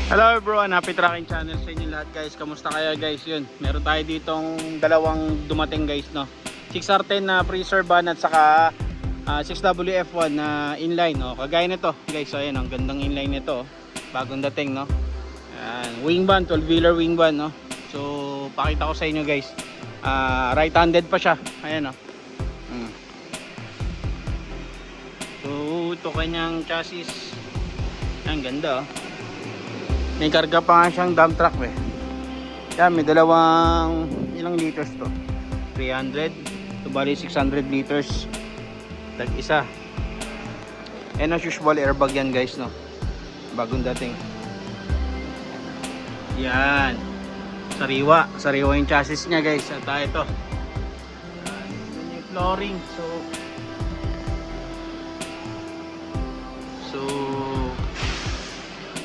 Hello everyone, happy tracking channel sa inyo lahat guys. Kamusta kayo guys? Yun, meron tayo ditong dalawang dumating guys, no. 6R10 na freezer van at saka 6WF1 na inline, no. Kagaya nito guys, so ayan, ang gandang inline nito, bagong dating, no. Ayan, wing van, 12-wheeler wing van, no. So pakita ko sa inyo guys, right-handed pa siya, ayan, no. So ito kanyang chassis, ang ganda, oh. May karga pa nga siyang dump truck, eh. Yan, may dalawang, ilang liters to? 300 to bali 600 liters tag isa. And as usual, airbag yan guys, no. Bagong dating. Yan, sariwa yung chassis nya guys. At ito, yung flooring. So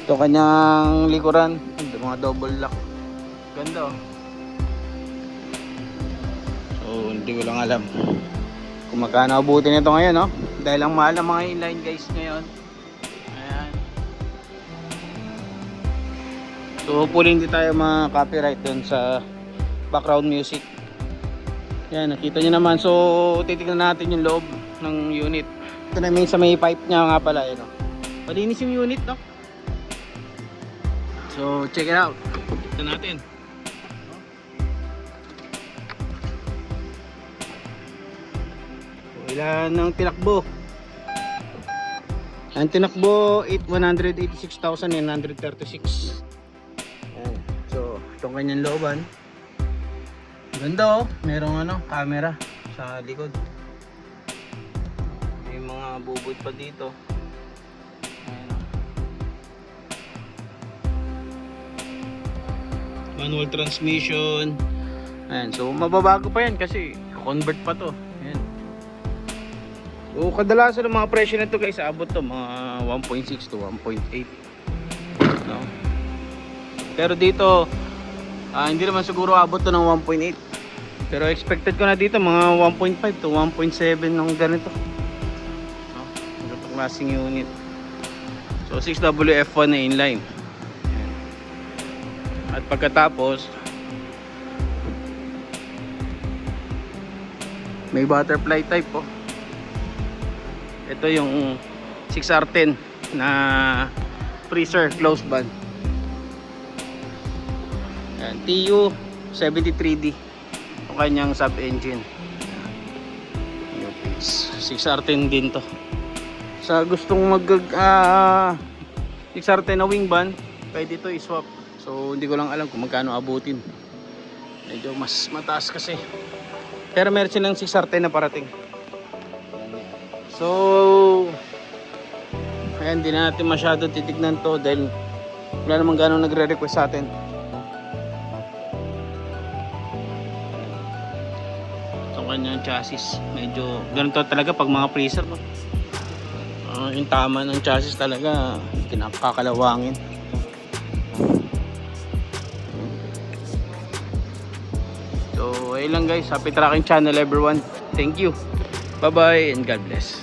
ito kanyang likuran, mga double lock, ganda, oh. So hindi ko lang alam kung magkano abutin nito ngayon, no? Dahil ang mahal ang mga inline guys ngayon. Ayan. So hopefully hindi tayo ma-copyright dun sa background music. Yan, nakita nyo naman. So titignan natin yung loob ng unit. Ito na may pipe nya nga pala, no? Malinis yung unit, no? So check it out. Ito natin. So, ilan ang tinakbo? Ang tinakbo 186,936. Ayan. So itong kanyang looban. Ganda, oh. Merong camera sa likod. May mga bubod pa dito. Manual transmission. Ayan, so mababago pa yan kasi convert pa to. Ayan. So kadalasan ng mga presyo nito guys, abot to mga 1.6 to 1.8, no? Pero dito hindi naman siguro abot to ng 1.8. Pero expected ko na dito mga 1.5 to 1.7 ng ganito, no? Ganitong klaseng unit. So 6WF1 na inline. At pagkatapos may butterfly type, oh. Ito yung 6R10 na freezer closed van. Yan, TU 73D ang kanyang sub engine. 6R10 din to. Sa gustong mag 6R10 na wing van, pwede ito i-swap. So hindi ko lang alam kung magkano abutin. Medyo mas mataas kasi. Pero meron silang 6R10 na parating. So ayan, hindi na natin masyado titignan to dahil wala naman gano'ng nagre-request sa atin. Itong kanyang chassis, medyo ganito talaga pag mga freezer, no? Yung tama ng chassis talaga kinakakalawangin. So ayun lang guys, happy tracking channel everyone. Thank you, bye bye and God bless.